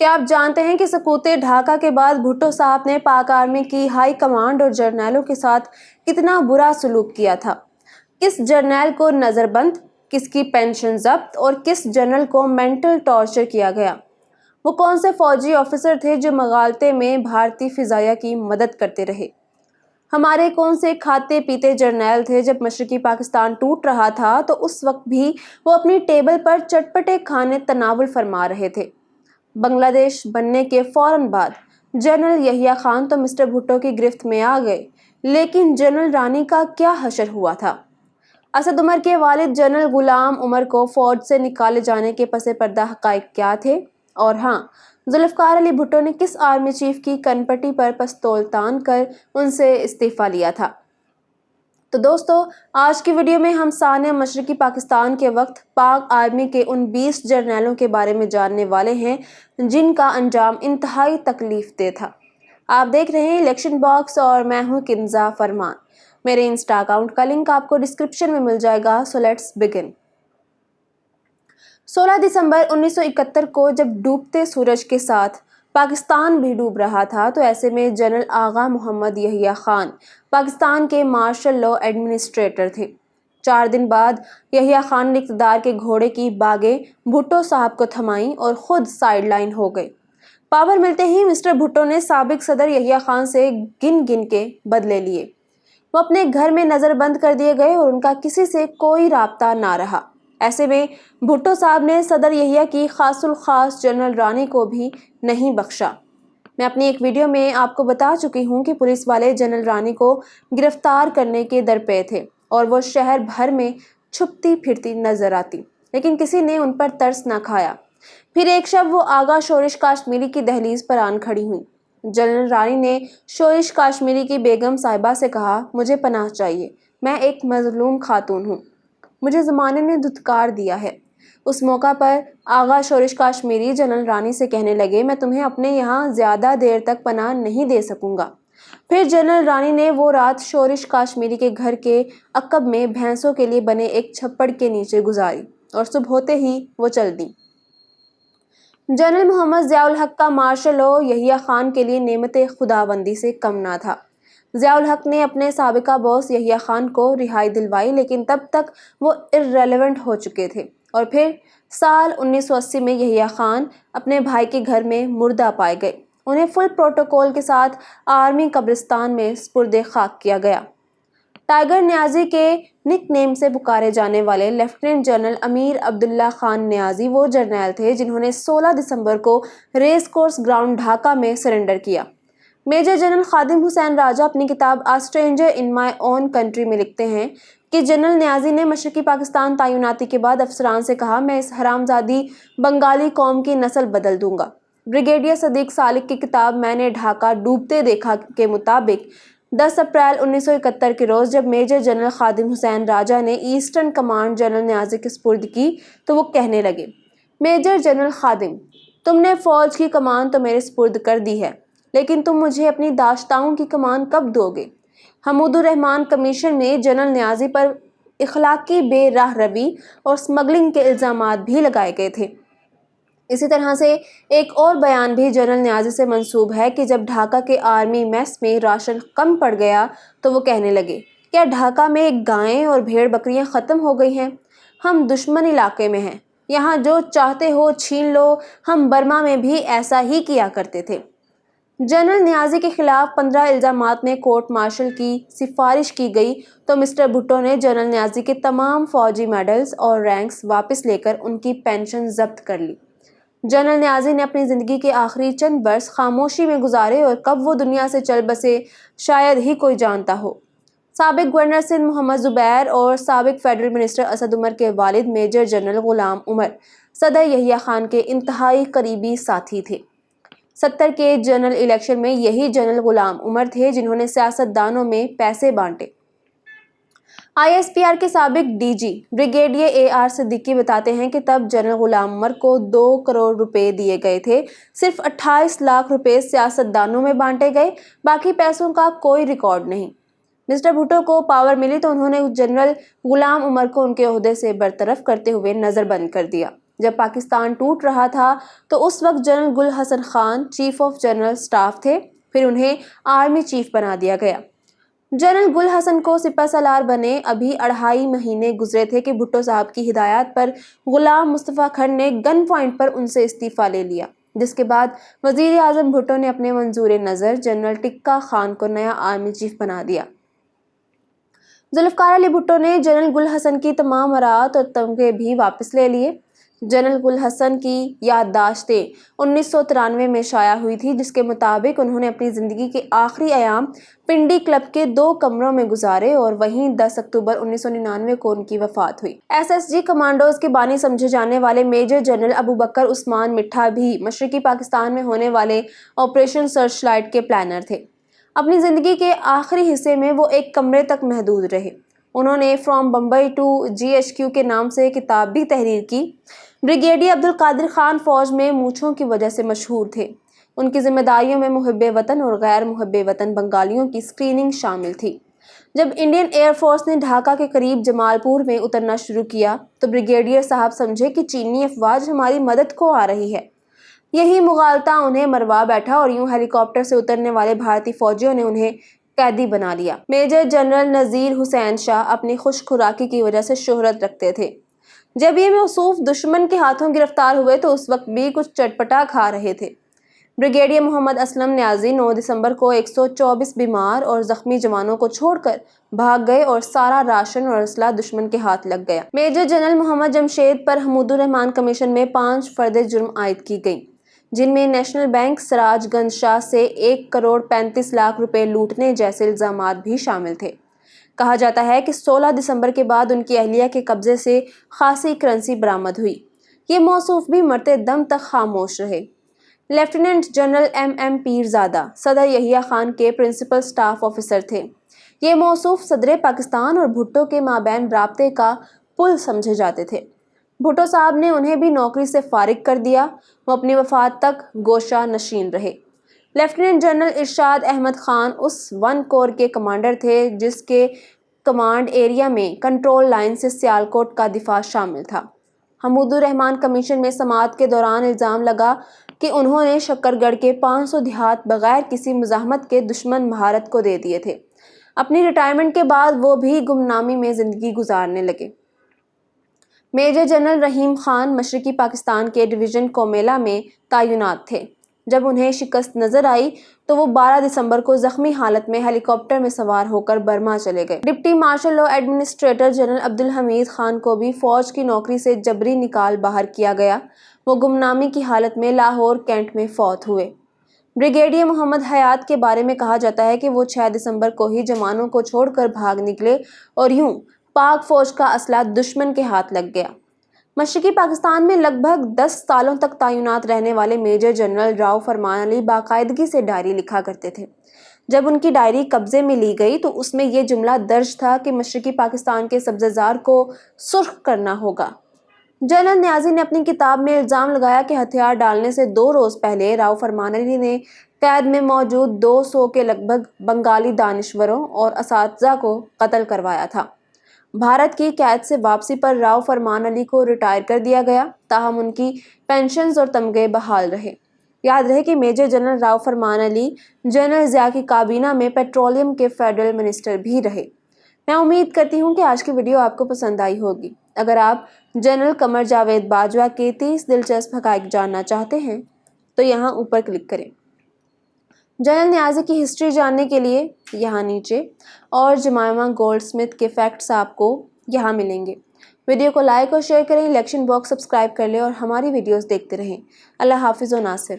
क्या आप जानते हैं कि सकूत ढाका के बाद भुट्टो साहब ने पाक आर्मी की हाई कमांड और जर्नैलों के साथ कितना बुरा सलूक किया था? किस जर्नैल को नजरबंद, किसकी पेंशन जब्त और किस जनरल को मेंटल टॉर्चर किया गया? वो कौन से फौजी ऑफिसर थे जो मगालते में भारतीय फिजाया की मदद करते रहे? हमारे कौन से खाते पीते जर्नैल थे जब मशरकी पाकिस्तान टूट रहा था तो उस वक्त भी वो अपनी टेबल पर चटपटे खाने तनावुल फरमा रहे थे? बांग्लादेश बनने के फौरन बाद जनरल यहिया खान तो मिस्टर भुट्टो की गिरफ्त में आ गए, लेकिन जनरल रानी का क्या हशर हुआ था? असद उमर के वालिद जनरल गुलाम उमर को फौज से निकाले जाने के पसे पर्दा हकाइक क्या थे? और हाँ, जुल्फकार अली भुट्टो ने किस आर्मी चीफ की कनपट्टी पर पस्तौल तान कर उनसे इस्तीफा लिया था? तो दोस्तों, आज की वीडियो में हम सानिया मशरकी पाकिस्तान के वक्त पाक आर्मी के उन 20 जर्नैलों के बारे में जानने वाले हैं जिनका अंजाम इंतहाई तकलीफ दे था। आप देख रहे हैं इलेक्शन बॉक्स और मैं हूं किंजा फरमान। मेरे इंस्टा अकाउंट का लिंक आपको डिस्क्रिप्शन में मिल जाएगा। So let's begin. 16 दिसंबर 1971 को जब डूबते सूरज के साथ पाकिस्तान भी डूब रहा था तो ऐसे में जनरल आगा मोहम्मद यहिया खान पाकिस्तान के मार्शल लॉ एडमिनिस्ट्रेटर थे। 4 दिन बाद यहिया खान ने इक़्तिदार के घोड़े की बागें भुट्टो साहब को थमाई और खुद साइडलाइन हो गए। पावर मिलते ही मिस्टर भुट्टो ने साबिक सदर यहिया खान से गिन गिन के बदले लिए। वो अपने घर में नजरबंद कर दिए गए और उनका किसी से कोई राब्ता ना रहा। ऐसे में भुट्टो साहब ने सदर यहिया की खासुल खास जनरल रानी को भी नहीं बख्शा। मैं अपनी एक वीडियो में आपको बता चुकी हूँ कि पुलिस वाले जनरल रानी को गिरफ्तार करने के दरपे थे और वो शहर भर में छुपती फिरती नजर आती, लेकिन किसी ने उन पर तरस न खाया। फिर एक शब वो आगा शोरिश काश्मीरी की दहलीज पर आन खड़ी हुई। जनरल रानी ने शोरिश काश्मीरी की बेगम साहिबा से कहा, मुझे पनाह चाहिए, मैं एक मजलूम खातून हूँ, मुझे ज़माने ने धुतकार दिया है। उस मौका पर आगा शोरिश काश्मीरी जनरल रानी से कहने लगे, मैं तुम्हें अपने यहाँ ज़्यादा देर तक पनाह नहीं दे सकूँगा। फिर जनरल रानी ने वो रात शोरिश काश्मीरी के घर के अकब में भैंसों के लिए बने एक छप्पड़ के नीचे गुजारी और सुबह होते ही वो चल दी। जनरल मोहम्मद ज़ियाउल हक का मार्शल लॉ यहिया खान के लिए नेमत खुदाबंदी से कम ना था। ज़ियाउल हक ने अपने साबिका बॉस यहिया खान को रिहाई दिलवाई, लेकिन तब तक वो इर्रेलेवेंट हो चुके थे। और फिर साल 1980 में यहिया खान अपने भाई के घर में मुर्दा पाए गए। उन्हें फुल प्रोटोकॉल के साथ आर्मी कब्रिस्तान में सुपुर्द खाक किया गया। टाइगर न्याजी के निक नेम से पुकारे जाने वाले lieutenant general Amir Abdullah Khan Niazi वो जर्नैल थे जिन्होंने 16 दिसंबर को रेस कोर्स ग्राउंड ढाका में सरेंडर किया। मेजर जनरल खादिम हुसैन राजा अपनी किताब a stranger in my own country में लिखते हैं कि जनरल न्याजी ने मशरकी पाकिस्तान तैनाती के बाद अफसरान से कहा, मैं इस हरामजादी बंगाली कौम की नस्ल बदल दूंगा। ब्रिगेडियर सदीक सालिक की किताब मैंने ढाका डूबते देखा के मुताबिक 10 अप्रैल 1971 के रोज़ जब मेजर जनरल खादिम हुसैन राजा ने ईस्टर्न कमांड जनरल न्याजी के सुपुर्द की तो वो कहने लगे, मेजर जनरल खादिम, तुमने फ़ौज की कमान तो मेरे सुपुर्द कर दी है, लेकिन तुम मुझे अपनी दाश्ताओं की कमान कब दोगे? हमूदुर रहमान कमीशन में जनरल न्याजी पर इखलाकी बेराह रवी और स्मगलिंग के इल्ज़ामात भी लगाए गए थे। इसी तरह से एक और बयान भी जनरल न्याजी से मंसूब है कि जब ढाका के आर्मी मेस में राशन कम पड़ गया तो वो कहने लगे, क्या ढाका में गायें और भेड़ बकरियां ख़त्म हो गई हैं? हम दुश्मन इलाके में हैं, यहाँ जो चाहते हो छीन लो। हम बर्मा में भी ऐसा ही किया करते थे। जनरल न्याजी के खिलाफ 15 इल्ज़ामात में कोर्ट मार्शल की सिफारिश की गई तो मिस्टर भुट्टो ने जनरल न्याजी के तमाम फौजी मेडल्स और रैंक्स वापस लेकर उनकी पेंशन जब्त कर ली। जनरल न्याजी ने अपनी ज़िंदगी के आखिरी चंद बरस खामोशी में गुजारे और कब वो दुनिया से चल बसे शायद ही कोई जानता हो। साबिक गवर्नर सिंध मोहम्मद ज़ुबैर और साबिक फेडरल मिनिस्टर असद उमर के वालिद मेजर जनरल गुलाम उमर सदर यहिया खान के इंतहाई करीबी साथी थे। 70 के जनरल इलेक्शन में यही जनरल गुलाम उमर थे जिन्होंने सियासतदानों में पैसे बांटे। ISPR के साबिक DG ब्रिगेडियर AR सिद्दीकी बताते हैं कि तब जनरल गुलाम उमर को 2 करोड़ रुपए दिए गए थे। सिर्फ 28 लाख रुपए सियासतदानों में बांटे गए, बाकी पैसों का कोई रिकॉर्ड नहीं। मिस्टर भुट्टो को पावर मिली तो उन्होंने जनरल गुलाम उमर को उनके ओहदे से बरतरफ करते हुए नजरबंद कर दिया। جب پاکستان ٹوٹ رہا تھا تو اس وقت general Gul Hassan Khan chief of general staff تھے، پھر انہیں آرمی چیف بنا دیا گیا۔ جنرل گل حسن کو سپہ سالار بنے ابھی 2.5 مہینے گزرے تھے کہ بھٹو صاحب کی ہدایات پر غلام مصطفیٰ کھڑ نے گن پوائنٹ پر ان سے استعفیٰ لے لیا، جس کے بعد وزیر اعظم بھٹو نے اپنے منظور نظر جنرل ٹکا خان کو نیا آرمی چیف بنا دیا۔ ذوالفقار علی بھٹو نے جنرل گل حسن کی تمام برات اور تمغے بھی واپس لے لیے۔ جنرل گل حسن کی یادداشتیں 1993 میں شائع ہوئی تھی، جس کے مطابق انہوں نے اپنی زندگی کے آخری ایام پنڈی کلب کے 2 کمروں میں گزارے اور وہیں 10 اکتوبر 1999 کو ان کی وفات ہوئی۔ SSG کمانڈوز کے بانی سمجھے جانے والے میجر جنرل ابوبکر عثمان مٹھا بھی مشرقی پاکستان میں ہونے والے آپریشن سرچ لائٹ کے پلانر تھے۔ اپنی زندگی کے آخری حصے میں وہ ایک کمرے تک محدود رہے۔ انہوں نے فرام بمبئی ٹو GHQ کے نام سے کتاب بھی تحریر کی۔ بریگیڈیئر عبدالقادر خان فوج میں مونچھوں کی وجہ سے مشہور تھے۔ ان کی ذمہ داریوں میں محب وطن اور غیر محب وطن بنگالیوں کی اسکریننگ شامل تھی۔ جب انڈین ایئر فورس نے ڈھاکہ کے قریب جمال پور میں اترنا شروع کیا تو بریگیڈیئر صاحب سمجھے کہ چینی افواج ہماری مدد کو آ رہی ہے۔ یہی مغالطہ انہیں مروا بیٹھا اور یوں ہیلی کاپٹر سے اترنے والے بھارتی فوجیوں نے انہیں قیدی بنا لیا۔ میجر جنرل نذیر حسین شاہ اپنی خوش خوراکی کی وجہ سے شہرت رکھتے تھے۔ جب یہ موصوف دشمن کے ہاتھوں گرفتار ہوئے تو اس وقت بھی کچھ چٹپٹا کھا رہے تھے۔ بریگیڈیئر محمد اسلم نیازی 9 دسمبر کو 124 بیمار اور زخمی جوانوں کو چھوڑ کر بھاگ گئے اور سارا راشن اور اسلحہ دشمن کے ہاتھ لگ گیا۔ میجر جنرل محمد جمشید پر حمود الرحمان کمیشن میں 5 فرد جرم عائد کی گئیں، جن میں نیشنل بینک سراج گنج شاہ سے 1 کروڑ 35 لاکھ روپے لوٹنے جیسے الزامات بھی شامل تھے۔ کہا جاتا ہے کہ 16 دسمبر کے بعد ان کی اہلیہ کے قبضے سے خاصی کرنسی برآمد ہوئی۔ یہ موصوف بھی مرتے دم تک خاموش رہے۔ لیفٹیننٹ جنرل MM پیرزادہ صدر یحییٰ خان کے پرنسپل سٹاف آفیسر تھے۔ یہ موصوف صدر پاکستان اور بھٹو کے مابین رابطے کا پل سمجھے جاتے تھے۔ بھٹو صاحب نے انہیں بھی نوکری سے فارغ کر دیا۔ وہ اپنی وفات تک گوشہ نشین رہے۔ لیفٹیننٹ جنرل ارشاد احمد خان اس 1 کور کے کمانڈر تھے جس کے کمانڈ ایریا میں کنٹرول لائن سے سیالکوٹ کا دفاع شامل تھا۔ حمود الرحمان کمیشن میں سماعت کے دوران الزام لگا کہ انہوں نے شکر گڑھ کے 500 دیہات بغیر کسی مزاحمت کے دشمن بھارت کو دے دیے تھے۔ اپنی ریٹائرمنٹ کے بعد وہ بھی گمنامی میں زندگی گزارنے لگے۔ میجر جنرل رحیم خان مشرقی پاکستان کے ڈویژن کومیلا میں تعینات تھے۔ جب انہیں شکست نظر آئی تو وہ 12 دسمبر کو زخمی حالت میں ہیلی کاپٹر میں سوار ہو کر برما چلے گئے۔ Deputy martial law administrator general Abdul Hamid Khan کو بھی فوج کی نوکری سے جبری نکال باہر کیا گیا۔ وہ گمنامی کی حالت میں لاہور کینٹ میں فوت ہوئے۔ بریگیڈیئر محمد حیات کے بارے میں کہا جاتا ہے کہ وہ 6 دسمبر کو ہی جوانوں کو چھوڑ کر بھاگ نکلے اور یوں پاک فوج کا اسلحہ دشمن کے ہاتھ لگ گیا۔ مشرقی پاکستان میں لگ بھگ 10 سالوں تک تعینات رہنے والے میجر جنرل راؤ فرمان علی باقاعدگی سے ڈائری لکھا کرتے تھے۔ جب ان کی ڈائری قبضے میں لی گئی تو اس میں یہ جملہ درج تھا کہ مشرقی پاکستان کے سبزہ زار کو سرخ کرنا ہوگا۔ جنرل نیازی نے اپنی کتاب میں الزام لگایا کہ ہتھیار ڈالنے سے 2 روز پہلے راؤ فرمان علی نے قید میں موجود 200 کے لگ بھگ بنگالی دانشوروں اور اساتذہ کو قتل کروایا تھا۔ بھارت کی قید سے واپسی پر راؤ فرمان علی کو ریٹائر کر دیا گیا، تاہم ان کی پینشنز اور تمغے بحال رہے۔ یاد رہے کہ میجر جنرل راؤ فرمان علی جنرل ضیاء کی کابینہ میں پیٹرولیم کے فیڈرل منسٹر بھی رہے۔ میں امید کرتی ہوں کہ آج کی ویڈیو آپ کو پسند آئی ہوگی۔ اگر آپ جنرل قمر جاوید باجوہ کے 30 دلچسپ حقائق جاننا چاہتے ہیں تو یہاں اوپر کلک کریں۔ جنرل نیازی کی ہسٹری جاننے کے لیے یہاں نیچے، اور جمائمہ گولڈ سمتھ کے فیکٹس آپ کو یہاں ملیں گے۔ ویڈیو کو لائک اور شیئر کریں، الیکشن باکس سبسکرائب کر لیں اور ہماری ویڈیوز دیکھتے رہیں۔ اللہ حافظ و ناصر۔